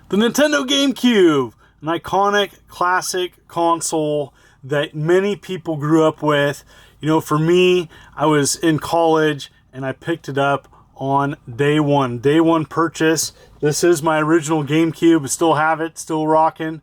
The Nintendo GameCube, an iconic classic console that many people grew up with. You know, for me, I was in college and I picked it up on day one purchase. This is my original GameCube. I still have it, still rocking.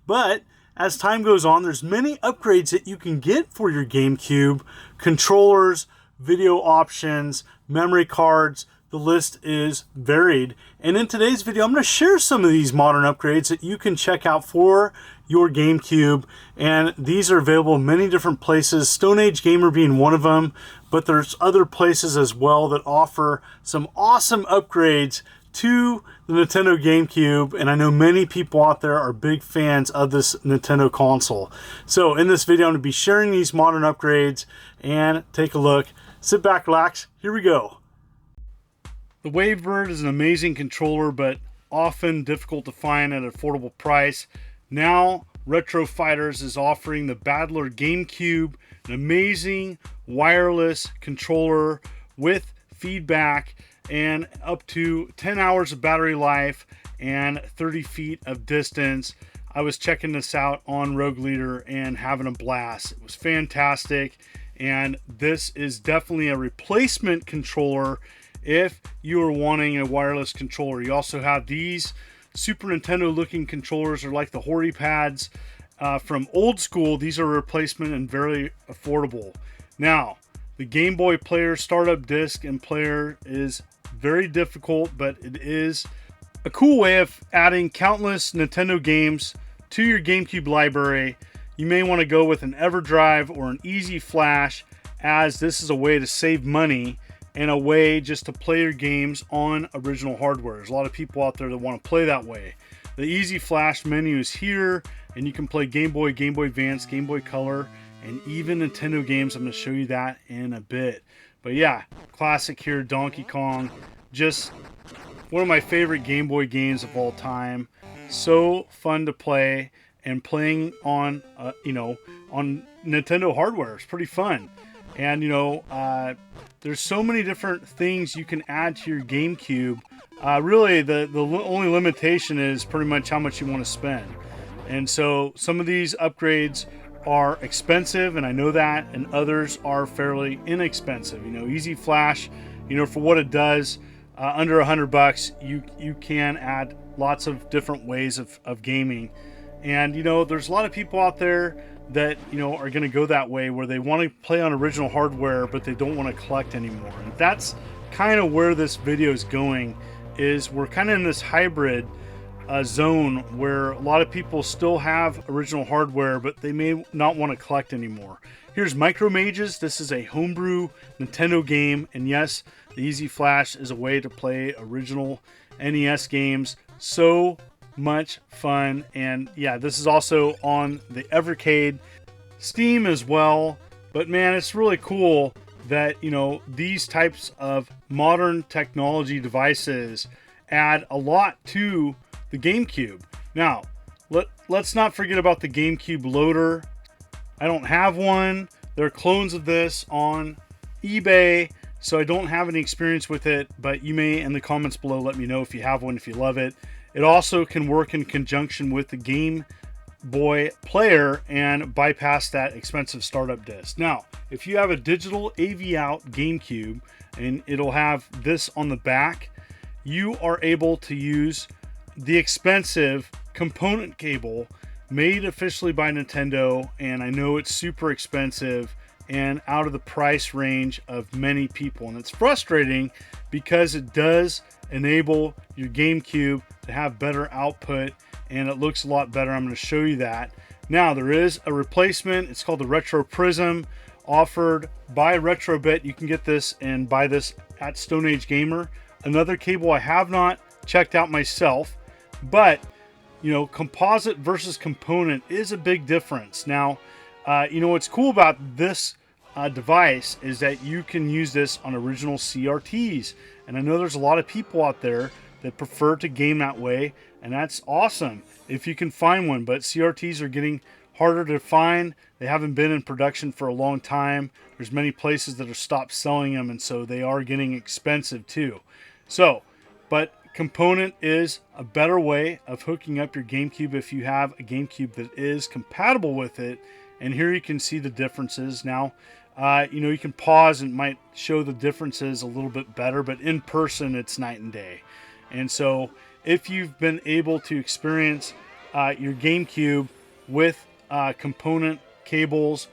But as time goes on, there's many upgrades that you can get for your GameCube. Controllers, video options, memory cards. The list is varied. And in today's video, I'm going to share some of these modern upgrades that you can check out for your GameCube. And these are available in many different places, Stone Age Gamer being one of them. But there's other places as well that offer some awesome upgrades to the Nintendo GameCube. And I know many people out there are big fans of this Nintendo console. So in this video, I'm going to be sharing these modern upgrades and take a look. Sit back, relax. Here we go. The Wavebird is an amazing controller, but often difficult to find at an affordable price. Now, Retro Fighters is offering the Battler GameCube, an amazing wireless controller with feedback and up to 10 hours of battery life and 30 feet of distance. I was checking this out on Rogue Leader and having a blast. It was fantastic, and this is definitely a replacement controller if you are wanting a wireless controller. You also have these Super Nintendo looking controllers, are like the Hori pads from old school. These are a replacement and very affordable. Now, the Gameboy Player startup disc and player is very difficult, but it is a cool way of adding countless Nintendo games to your GameCube library. You may want to go with an EverDrive or an Easy Flash, as this is a way to save money and a way just to play your games on original hardware. There's a lot of people out there that want to play that way. The Easy Flash menu is here, and you can play Game Boy, Game Boy Advance, Game Boy Color, and even Nintendo games. I'm going to show you that in a bit. But yeah, classic here, Donkey Kong. Just one of my favorite Game Boy games of all time. So fun to play, and playing on, on Nintendo hardware is pretty fun. And, there's so many different things you can add to your GameCube. Really, the only limitation is pretty much how much you want to spend. And so some of these upgrades are expensive, and I know that, and others are fairly inexpensive. Easy Flash, for what it does, under $100, you can add lots of different ways of gaming. And, there's a lot of people out there that are going to go that way, where they want to play on original hardware but they don't want to collect anymore. And that's kind of where this video is going. Is we're kind of in this hybrid zone where a lot of people still have original hardware but they may not want to collect anymore. Here's Micro Mages. This is a homebrew Nintendo game, and yes, the Easy Flash is a way to play original NES games. So much fun. And yeah, this is also on the Evercade, Steam as well. But man, it's really cool that these types of modern technology devices add a lot to the GameCube. Now, let's not forget about the GameCube loader. I don't have one. There are clones of this on eBay, so I don't have any experience with it, but you may in the comments below let me know if you have one, if you love it. It also can work in conjunction with the Game Boy Player and bypass that expensive startup disc. Now, if you have a digital AV out GameCube, and it'll have this on the back, you are able to use the expensive component cable made officially by Nintendo, and I know it's super expensive and out of the price range of many people. And it's frustrating because it does enable your GameCube to have better output, and it looks a lot better. I'm going to show you that. Now, there is a replacement. It's called the Retro Prism, offered by Retrobit. You can get this and buy this at Stone Age Gamer. Another cable I have not checked out myself, but composite versus component is a big difference. Now, what's cool about this device is that you can use this on original CRTs, and I know there's a lot of people out there that prefer to game that way, and that's awesome if you can find one. But CRTs are getting harder to find. They haven't been in production for a long time. There's many places that have stopped selling them, and so they are getting expensive too. So, but component is a better way of hooking up your GameCube if you have a GameCube that is compatible with it. And here you can see the differences. Now, you know, you can pause and it might show the differences a little bit better, but in person it's night and day. And so if you've been able to experience your GameCube with component cables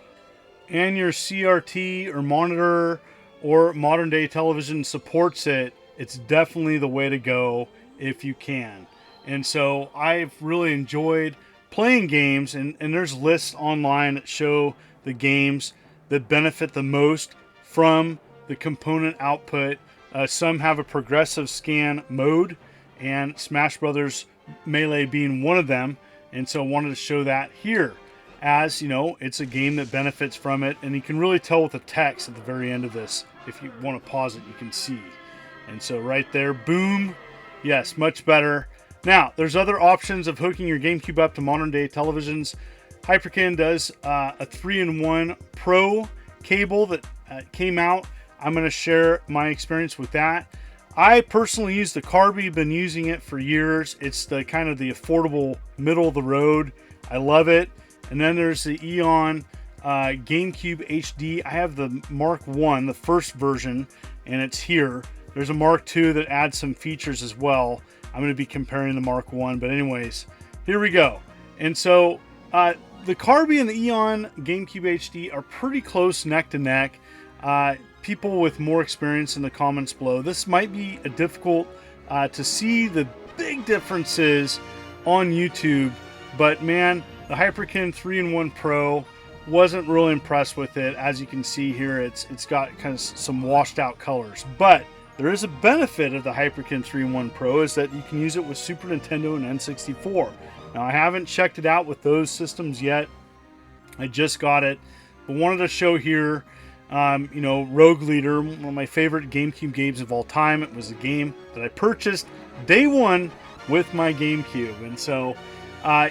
and your CRT or monitor or modern day television supports it, it's definitely the way to go if you can. And so I've really enjoyed playing games, and there's lists online that show the games that benefit the most from the component output. Some have a progressive scan mode, and Smash Brothers Melee being one of them. And so I wanted to show that here, as you know, it's a game that benefits from it, and you can really tell with the text at the very end of this. If you want to pause it, you can see. And so right there, boom, yes, much better. Now, there's other options of hooking your GameCube up to modern day televisions. Hyperkin does a 3-in-1 Pro cable that came out. I'm going to share my experience with that. I personally use the Carby, been using it for years. It's the kind of the affordable middle of the road. I love it. And then there's the Eon GameCube HD. I have the Mark 1, the first version, and it's here. There's a Mark 2 that adds some features as well. I'm going to be comparing the Mark 1, but anyways, here we go. And so the Carby and the Eon GameCube HD are pretty close neck to neck. People with more experience in the comments below, this might be a difficult to see the big differences on YouTube, but man, the Hyperkin 3-in-1 Pro, wasn't really impressed with it. As you can see here, it's got kind of some washed out colors, but there is a benefit of the Hyperkin 3-in-1 Pro, is that you can use it with Super Nintendo and N64. Now, I haven't checked it out with those systems yet. I just got it, but wanted to show here, you know, Rogue Leader, one of my favorite GameCube games of all time. It was a game that I purchased day one with my GameCube, and so,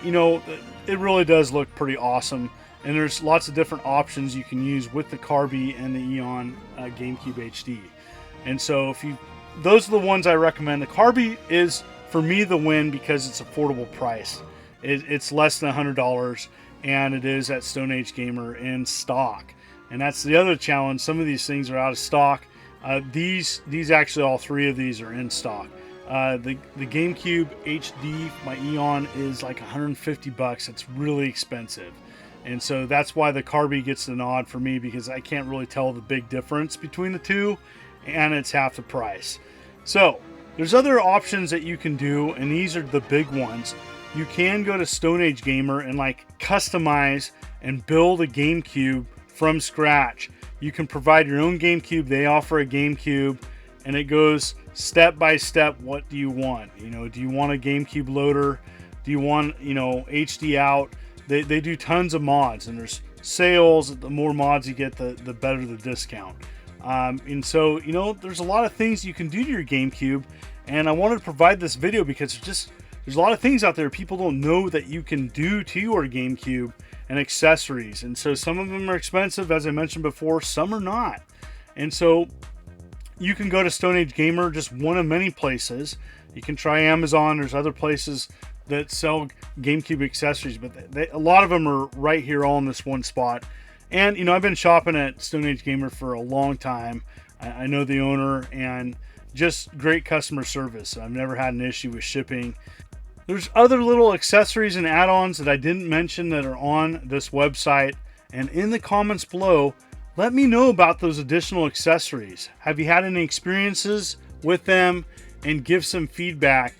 you know, it really does look pretty awesome. And there's lots of different options you can use with the Carby and the Eon GameCube HD. And so those are the ones I recommend. The Carby is, for me, the win because it's affordable price. It's less than $100, and it is at Stone Age Gamer in stock. And that's the other challenge. Some of these things are out of stock. These actually, all three of these are in stock. The GameCube HD, my Eon, is like $150. It's really expensive. And so that's why the Carby gets the nod for me, because I can't really tell the big difference between the two, and it's half the price. So there's other options that you can do, and these are the big ones. You can go to Stone Age Gamer and like customize and build a GameCube from scratch. You can provide your own GameCube. They offer a GameCube, and it goes step by step. What do you want? You know, do you want a GameCube loader? Do you want, you know, HD out? They do tons of mods, and there's sales. The more mods you get, the better the discount. And so, you know, there's a lot of things you can do to your GameCube, and I wanted to provide this video because there's a lot of things out there people don't know that you can do to your GameCube and accessories. And so some of them are expensive, as I mentioned before, some are not. And so you can go to Stone Age Gamer, just one of many places. You can try Amazon. There's other places that sell GameCube accessories, but a lot of them are right here all in this one spot. And, you know, I've been shopping at Stone Age Gamer for a long time. I know the owner, and just great customer service. I've never had an issue with shipping. There's other little accessories and add-ons that I didn't mention that are on this website. And in the comments below, let me know about those additional accessories. Have you had any experiences with them? And give some feedback.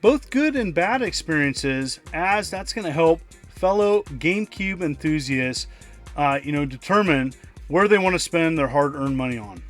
Both good and bad experiences, as that's going to help fellow GameCube enthusiasts, you know, determine where they want to spend their hard-earned money on.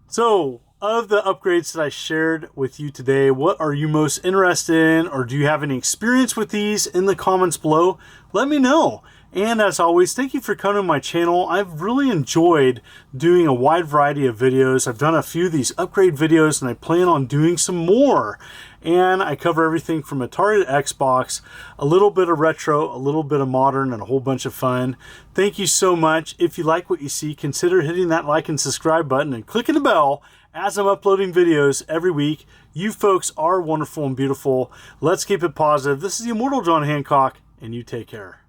So, of the upgrades that I shared with you today, what are you most interested in, or do you have any experience with these? In the comments below, let me know. And as always, thank you for coming to my channel. I've really enjoyed doing a wide variety of videos. I've done a few of these upgrade videos, and I plan on doing some more. And I cover everything from Atari to Xbox, a little bit of retro, a little bit of modern, and a whole bunch of fun. Thank you so much. If you like what you see, consider hitting that like and subscribe button and clicking the bell, as I'm uploading videos every week. You folks are wonderful and beautiful. Let's keep it positive. This is the Immortal John Hancock, and you take care.